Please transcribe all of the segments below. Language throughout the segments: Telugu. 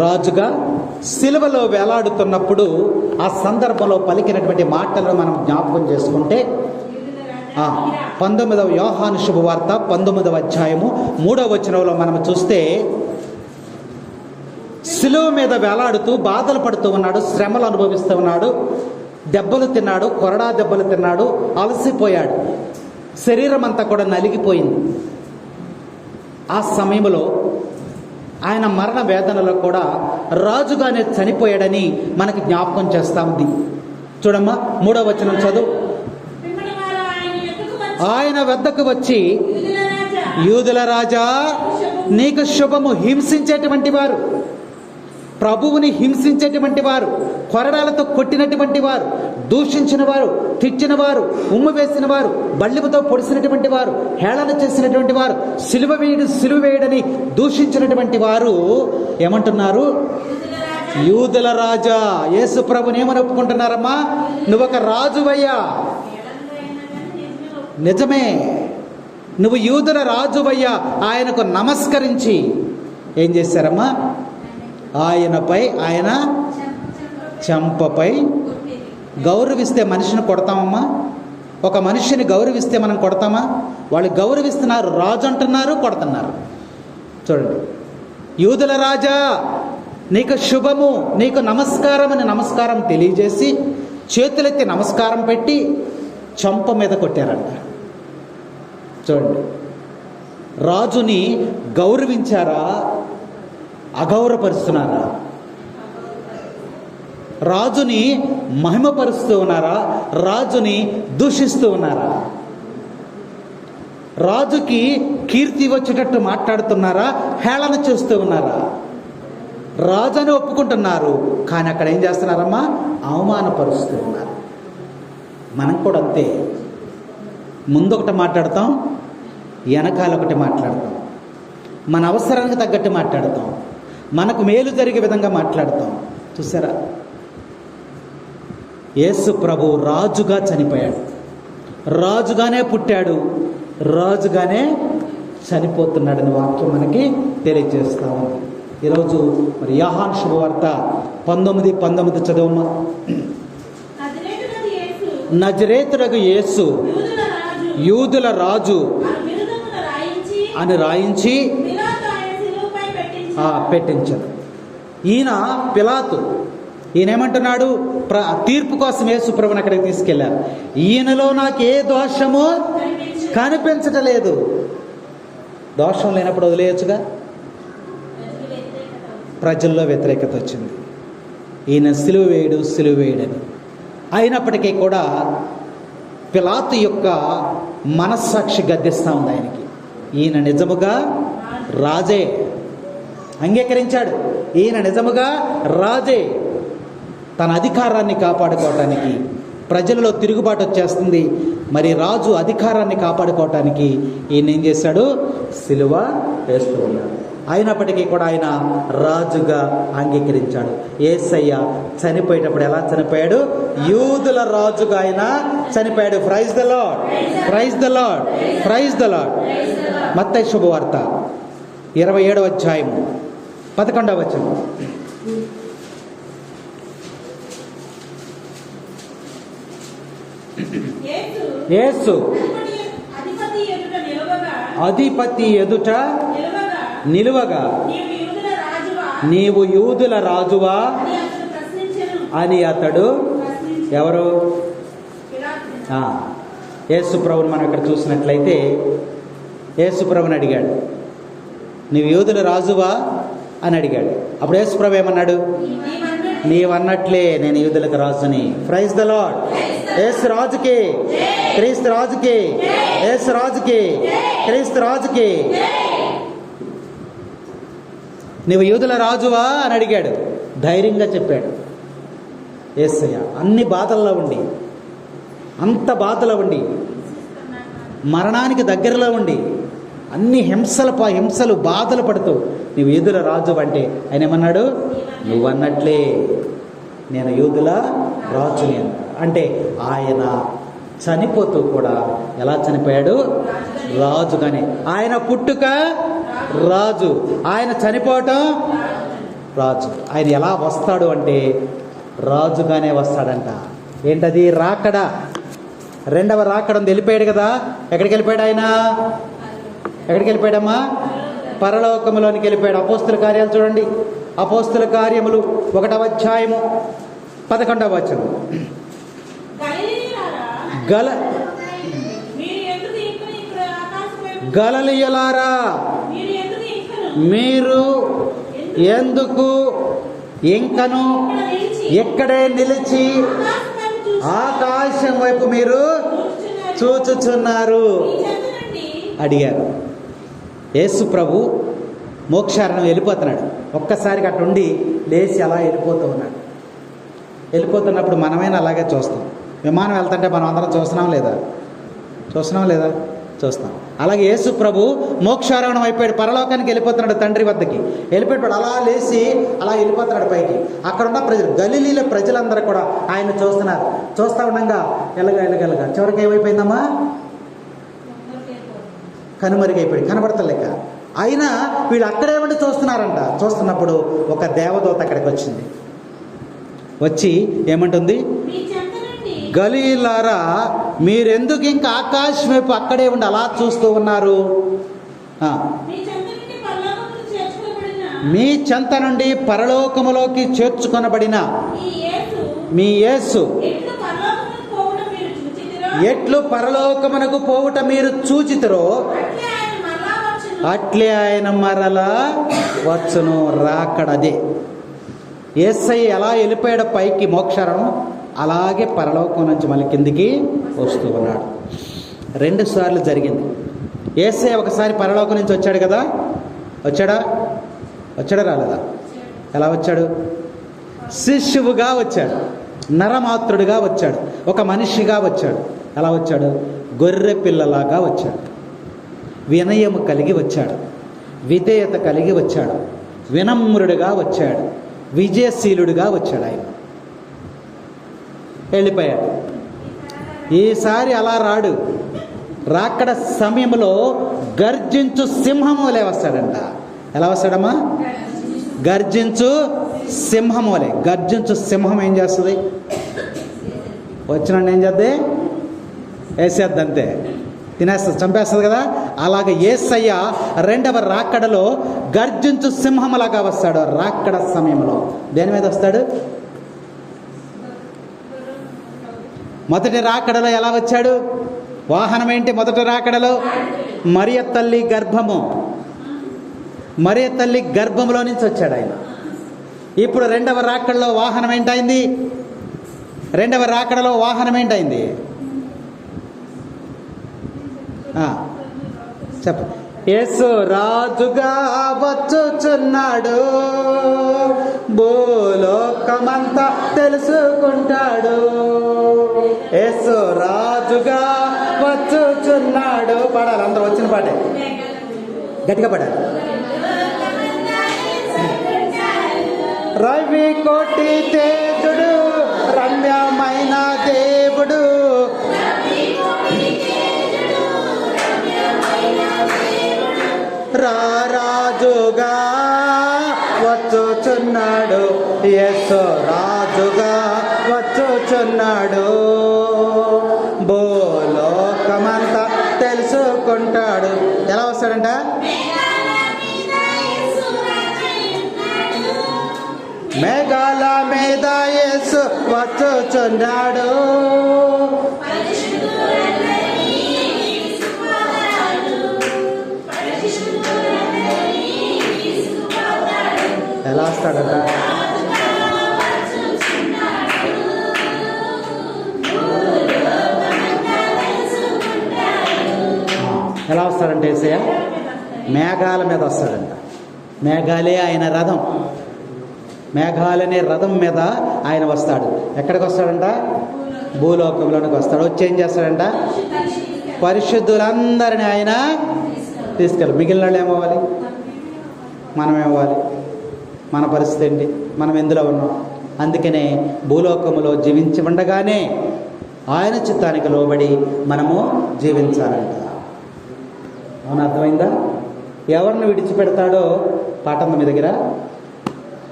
రాజుగా సిలువలో వేలాడుతున్నప్పుడు ఆ సందర్భంలో పలికినటువంటి మాటలను మనం జ్ఞాపకం చేసుకుంటే 19వ యోహాను శుభవార్త 19వ అధ్యాయము 3వ వచనంలో మనం చూస్తే, సిలువ మీద వేలాడుతూ బాధలు పడుతూ ఉన్నాడు, శ్రమలు అనుభవిస్తూ ఉన్నాడు, దెబ్బలు తిన్నాడు, కొరడా దెబ్బలు తిన్నాడు, అలసిపోయాడు, శరీరం అంతా కూడా నలిగిపోయింది. ఆ సమయంలో ఆయన మరణ వేదనలో కూడా రాజుగానే చనిపోయాడని మనకి జ్ఞాపకం చేస్తా ఉంది. చూడమ్మా 3వ వచనం చదువు. ఆయన వద్దకు వచ్చి, యూదుల రాజా నీకు శుభము. హింసించేటువంటి వారు, ప్రభువుని హింసించేటువంటి వారు, కొరడాలతో కొట్టినటువంటి వారు, దూషించిన వారు, తిట్టిన వారు, ఉమ్ము వేసిన వారు, బళ్ళిముతో పొడిసినటువంటి వారు, హేళన చేసినటువంటి వారు, సిలువ వేయడని దూషించినటువంటి వారు ఏమంటున్నారు? యూదుల రాజా. యేసు ప్రభుని ఏమని ఒప్పుకుంటున్నారమ్మా? నువ్వు ఒక రాజువయ్యా. నిజమే, నువ్వు యూదుల రాజువయ్యా. ఆయనకు నమస్కరించి ఏం చేశారమ్మా? ఆయన చెంపపై గౌరవిస్తే మనిషిని కొడతామమ్మా? ఒక మనిషిని గౌరవిస్తే మనం కొడతామా? వాళ్ళు గౌరవిస్తున్నారు, రాజు అంటున్నారు, కొడుతున్నారు. చూడండి, యూదుల రాజా నీకు శుభము, నీకు నమస్కారం అని నమస్కారం తెలియజేసి చేతులెత్తి నమస్కారం పెట్టి చెంప మీద కొట్టారంట. చూడండి, రాజుని గౌరవించారా, అగౌరవపరుస్తున్నారా? రాజుని మహిమపరుస్తూ ఉన్నారా, రాజుని దూషిస్తూ ఉన్నారా? రాజుకి కీర్తి వచ్చేటట్టు మాట్లాడుతున్నారా, హేళన చేస్తూ ఉన్నారా? రాజుని ఒప్పుకుంటున్నారు, కానీ అక్కడ ఏం చేస్తున్నారమ్మా? అవమానపరుస్తూ ఉన్నారు. మనం కూడా అంతే, ముందు ఒకటి మాట్లాడతాం, వెనకాల ఒకటి మాట్లాడతాం, మన అవసరానికి తగ్గట్టు మాట్లాడతాం, మనకు మేలు జరిగే విధంగా మాట్లాడతాం. చూసారా, యేసు ప్రభు రాజుగా చనిపోయాడు, రాజుగానే పుట్టాడు, రాజుగానే చనిపోతున్నాడని వాక్యం మనకి తెలియజేస్తా ఉంది. ఈరోజు మరి యోహాను శుభవార్త 19:19 చదవమ్మా. నజరేతుడగు యేసు యూదుల రాజు అని రాయించి పెట్టించారు. ఈయన పిలాతు, ఈయనేమంటున్నాడు? తీర్పు కోసం యేసు ప్రభుని అక్కడికి తీసుకెళ్లారు. ఈయనలో నాకు ఏ దోషము కనిపించటలేదు. దోషం లేనప్పుడు వదిలేయచ్చుగా. ప్రజల్లో వ్యతిరేకత వచ్చింది, ఈయన సిలువ వేయడని. అయినప్పటికీ కూడా పిలాతు యొక్క మనస్సాక్షి గద్దిస్తూ ఉంది ఆయనకి. ఈయన నిజముగా రాజే, అంగీకరించాడు. ఈయన నిజముగా రాజే. తన అధికారాన్ని కాపాడుకోవటానికి ప్రజలలో తిరుగుబాటు వచ్చేస్తుంది, మరి రాజు అధికారాన్ని కాపాడుకోవటానికి ఈయన ఏం చేశాడు? సిలువ వేస్తూ ఉన్నాడు. అయినప్పటికీ కూడా ఆయన రాజుగా అంగీకరించాడు. యేసయ్య చనిపోయేటప్పుడు ఎలా చనిపోయాడు? యూదుల రాజుగా ఆయన చనిపోయాడు. Praise the lord, praise the lord, praise the lord. మత్తయి శుభవార్త 27వ అధ్యాయము 11వ వచనం. యేసు అధిపతి ఎదుట నిలువగా నీవు యూదుల రాజువా అని అతడు, ఎవరు? యేసు ప్రభుని మనం ఇక్కడ చూసినట్లయితే యేసు ప్రభుని అడిగాడు, నీవు యూదుల రాజువా అని అడిగాడు. అప్పుడు యేసు ప్రభు ఏమన్నాడు? నీవన్నట్లే నేను యూదులకు రాజుని. Praise the lord. యేసు రాజుకి, క్రీస్తు రాజుకి, యేసు రాజుకి, క్రీస్తు రాజుకి. నీవు యూదుల రాజువా అని అడిగాడు. ధైర్యంగా చెప్పాడు యేసయ్య. అన్ని బాధల్లో ఉండి, అంత బాధలో ఉండి, మరణానికి దగ్గరలో ఉండి, అన్ని హింసలు బాధలు పడుతూ నీవు యూదుల రాజు అంటే ఆయన ఏమన్నాడు? నువ్వన్నట్లే నేను యూదుల రాజుని. అంటే ఆయన చనిపోతూ కూడా ఎలా చనిపోయాడు? రాజుగానే. ఆయన పుట్టుక రాజు, ఆయన చనిపోవటం రాజు. ఆయన ఎలా వస్తాడు అంటే రాజుగానే వస్తాడంట. ఏంటది? రాకడ. రెండవ రాకడ ఉంది. వెళ్ళిపోయాడు కదా. ఎక్కడికి వెళ్ళిపోయాడు ఆయన? ఎక్కడికి వెళ్ళిపోయాడమ్మా? పరలోకములోనికి వెళ్ళిపోయాడు. అపోస్తుల కార్యాలు చూడండి. అపోస్తుల కార్యములు 1వ అధ్యాయము 11వ వచనం. గలిలయులారా మీరు ఎందుకు ఇంకను ఎక్కడే నిలిచి ఆకాశం వైపు మీరు చూచుచున్నారు అడిగారు. యేసు ప్రభు మోక్షారణం వెళ్ళిపోతున్నాడు. ఒక్కసారిగా అటుండి లేచి అలా వెళ్ళిపోతూ ఉన్నాడు. వెళ్ళిపోతున్నప్పుడు మనమైనా అలాగే చూస్తాం. విమానం వెళ్తుంటే మనం అందరం చూస్తున్నాం లేదా? చూస్తాం. అలాగే యేసు ప్రభు మోక్షారోహణం అయిపోయాడు. పరలోకానికి వెళ్ళిపోతున్నాడు. తండ్రి వద్దకి వెళ్ళిపోయాడు. అలా లేచి అలా వెళ్ళిపోతున్నాడు పైకి. అక్కడ ఉన్న ప్రజలు, గలిలీల ప్రజలందరూ కూడా ఆయన చూస్తున్నారు. చూస్తూ ఉండగా ఎలగా చివరికి ఏమైపోయిందమ్మా? కనుమరుగైపోయాడు. కనబడతలేక. అయినా వీళ్ళు అక్కడే ఉండి చూస్తున్నారంట. చూస్తున్నప్పుడు ఒక దేవదూత అక్కడికి వచ్చింది. వచ్చి ఏమంటుంది? గలిలయులారా మీరెందుకు ఇంకా ఆకాశం వైపు అక్కడే ఉండి అలా చూస్తూ ఉన్నారు? మీ చెంత నుండి పరలోకములోకి చేర్చుకొనబడిన మీ యేసు ఎట్లు పరలోకమునకు పోవుట మీరు చూచితిరో అట్లే ఆయన మరలా వచ్చును. రాకడదే. యేసయ్య ఎలా వెళ్ళిపోయాడు పైకి మోక్షారణం, అలాగే పరలోకం నుంచి మళ్ళీ కిందికి వస్తూ ఉన్నాడు. 2 సార్లు జరిగింది. యేసయ్య ఒకసారి పరలోకం నుంచి వచ్చాడు కదా. వచ్చాడా రాలేదా? ఎలా వచ్చాడు? శిష్యువుగా వచ్చాడు. నరమాత్రుడిగా వచ్చాడు. ఒక మనిషిగా వచ్చాడు. ఎలా వచ్చాడు? గొర్రె పిల్లలాగా వచ్చాడు. వినయము కలిగి వచ్చాడు. విధేయత కలిగి వచ్చాడు. వినమ్రుడిగా వచ్చాడు. విజయశీలుడిగా వచ్చాడు. ఆయన వెళ్ళిపోయాడు. ఈసారి అలా రాడు. రాకడ సమయంలో గర్జించు సింహమోలే వస్తాడంట. ఎలా వస్తాడమ్మా? గర్జించు సింహమోలే. గర్జించు సింహం ఏం చేస్తుంది? వచ్చిన ఏం చేద్ది? వేసేద్ది. అంతే, తినేస్తుంది, చంపేస్తుంది కదా. అలాగే యేసయ్య రెండవ రాకడలో గర్జించు సింహంలాగా వస్తాడు. రాకడ సమయంలో దేని మీద వస్తాడు? మొదటి రాకడలో ఎలా వచ్చాడు? వాహనం ఏంటి? మొదటి రాకడలో మరియ తల్లి గర్భము. మరియ తల్లి గర్భంలో నుంచి వచ్చాడు ఆయన. ఇప్పుడు రెండవ రాకడలో వాహనం ఏంటైంది? రెండవ రాకడలో వాహనం ఏంటైంది? చెప్ప. యేసు రాజుగా వచ్చుచున్నాడు, భూలోకమంతా తెలుసుకుంటాడు. యేసు రాజుగా వచ్చుచున్నాడు. పాడాలి అందరూ, వచ్చిన పాటే గట్టిగా పాడాలి. రవి కోటి తేజుడు, రమ్యమైన దేవుడు, రాజుగా వచ్చుచున్నాడు. యేసు రాజుగా వచ్చుచున్నాడు, భూలోకమంతా తెలుసుకుంటాడు. ఎలా వస్తాడంట? మేఘాల మీద యేసు వచ్చుచున్నాడు. ఎలా వస్తాడట? ఎలా వస్తాడంటే యేసయ్య మేఘాల మీద వస్తాడంట. మేఘాలే ఆయన రథం. మేఘాలనే రథం మీద ఆయన వస్తాడు. ఎక్కడికి వస్తాడంట? భూలోకంలోనికి వస్తాడు. వచ్చి ఏం చేస్తాడంట? పరిశుద్ధులందరినీ ఆయన తీసుకెళ్ళి. మిగిలిన వాళ్ళు ఏమవ్వాలి? మనమేమవ్వాలి? మన పరిస్థితి ఏంటి? మనం ఎందులో ఉన్నాం? అందుకనే భూలోకములో జీవించి ఉండగానే ఆయన చిత్తానికి లోబడి మనము జీవించాలంట. అవును, అర్థమైందా? ఎవరిని విడిచిపెడతాడో పాఠం మీ దగ్గర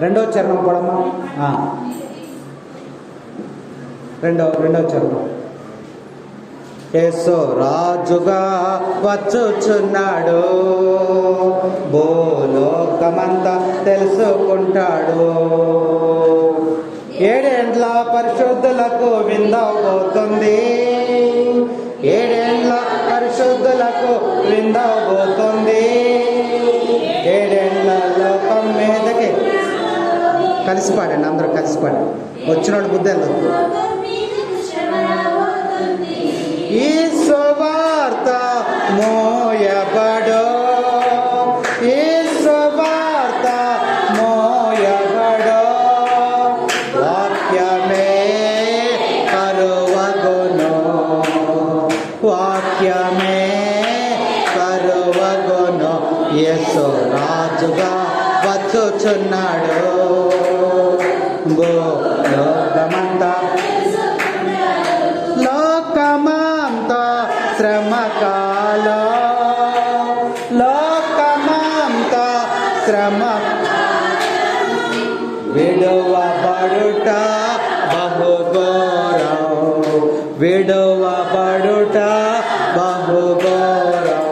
రెండవ చరణం పడమ్మా. రెండవ చరణం. యేసు రాజుగా వచ్చుచున్నాడు, భూలోకమంతా తెలుసుకుంటాడు. 7 ఏండ్ల పరిశుద్ధులకు విందవబోతుంది, 7 ఏండ్ల పరిశుద్ధులకు విందవబోతుంది. 7 ఏండ్ల లోకం మీదకి కలిసి పాడండి, అందరూ కలిసి పాడండి. వచ్చినోడు బుద్ధి వెళ్ళదు. ఈ సువార్త మోయబడు, ఈ సువార్త మోయబడు, వాక్యమే కరువగును, వాక్యమే కరువగును. యేసు రాజుగా వచ్చుచున్నాడు, లోకమంతా లోకమంతా శ్రమకాలం, లోకమంతా శ్రమ విడువబడుట బహుఘోరం, విడువబడుట బహుఘోరం,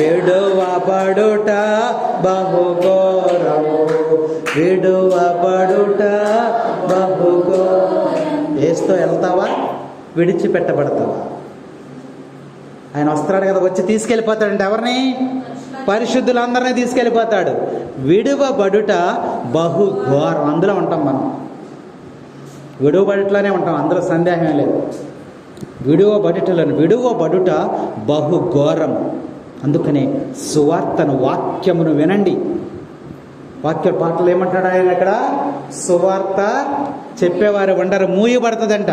విడువబడుట బహుఘోరం, విడువబడుట బహుఘోరం. ఏసుతో వెళ్తావా, విడిచిపెట్టబడతావా? ఆయన వస్తున్నాడు కదా, వచ్చి తీసుకెళ్ళిపోతాడంటే ఎవరిని? పరిశుద్ధులందరినీ తీసుకెళ్ళిపోతాడు. విడువబడుట బహుఘోరం. అందులో ఉంటాం మనం, విడువబడుటలోనే ఉంటాం, అందులో సందేహం లేదు. విడువబడుట బహుఘోరం. అందుకనే సువార్తను, వాక్యమును వినండి. వాక్య పాటలు ఏమంటాడు ఆయన ఇక్కడ? సువార్త చెప్పేవారు ఉండరు, మూయబడుతుందంట.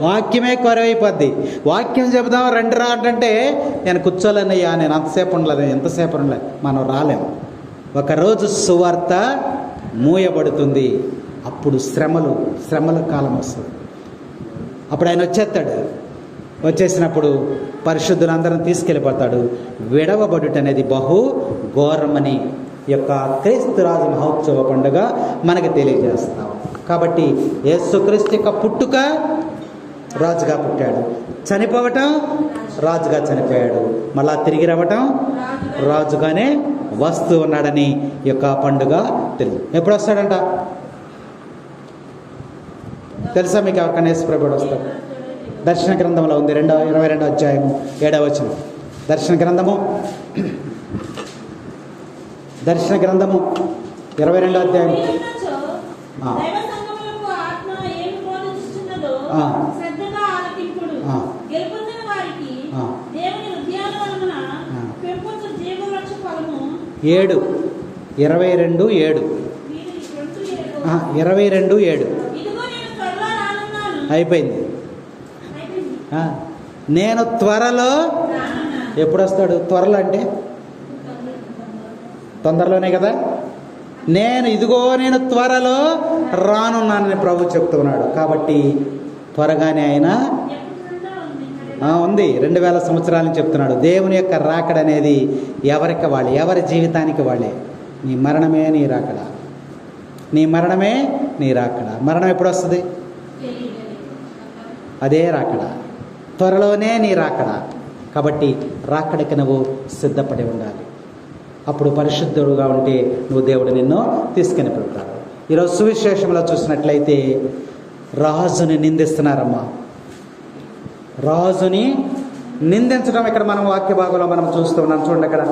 వాక్యమే కొరవైపోద్ది. వాక్యం చెబుదాం రండి రా అంటే నేను కూర్చోలేనయ్యా, నేను అంతసేపు ఉండలేదు, ఎంతసేపు ఉండలేదు, మనం రాలేము. ఒకరోజు సువార్త మూయబడుతుంది. అప్పుడు శ్రమల కాలం వస్తుంది. అప్పుడు ఆయన వచ్చేస్తాడు. వచ్చేసినప్పుడు పరిశుద్ధులందరిని తీసుకెళ్ళిపోతాడు. విడవబడుట అనేది బహు ఘోరమని యొక్క క్రీస్తురాజు మహోత్సవ పండుగ మనకి తెలియజేస్తాం. కాబట్టి యేసుక్రీస్తు యొక్క పుట్టుక, రాజుగా పుట్టాడు. చనిపోవటం, రాజుగా చనిపోయాడు. మళ్ళా తిరిగి రావటం, రాజుగానే వస్తూ ఉన్నాడని ఈ యొక్క పండుగ తెలుసు. ఎప్పుడు వస్తాడంట తెలుసా మీకు? ఎవరికైనా యేసుప్రభుడు వస్తాడు. దర్శన గ్రంథంలో ఉంది, 22వ అధ్యాయము 7వ వచనం. దర్శన గ్రంథము 22వ అధ్యాయం. ఏడు 22:7 22:7 అయిపోయింది. నేను త్వరలో, ఎప్పుడు వస్తాడు? త్వరలో అంటే తొందరలోనే కదా. నేను త్వరలో రానున్నానని ప్రభు చెప్తున్నాడు. కాబట్టి త్వరగానే ఆయన ఉంది. 2000 సంవత్సరాలని చెప్తున్నాడు. దేవుని యొక్క రాకడ అనేది ఎవరికి వాళ్ళే, ఎవరి జీవితానికి వాళ్ళే. నీ మరణమే నీ రాకడ, నీ మరణమే నీ రాకడ. మరణం ఎప్పుడు వస్తుంది? అదే రాకడ. త్వరలోనే నీ రాకడ. కాబట్టి రాకడకి నువ్వు సిద్ధపడి ఉండాలి. అప్పుడు పరిశుద్ధుడుగా ఉంటే నువ్వు దేవుడు నిన్ను తీసుకుని పెడతాడు. ఈరోజు సువిశేషంలో చూసినట్లయితే రాజుని నిందిస్తున్నారమ్మా. రాజుని నిందించడం ఇక్కడ మనం వాక్య భాగంలో మనం చూస్తూ ఉన్నాం. చూడండి అక్కడ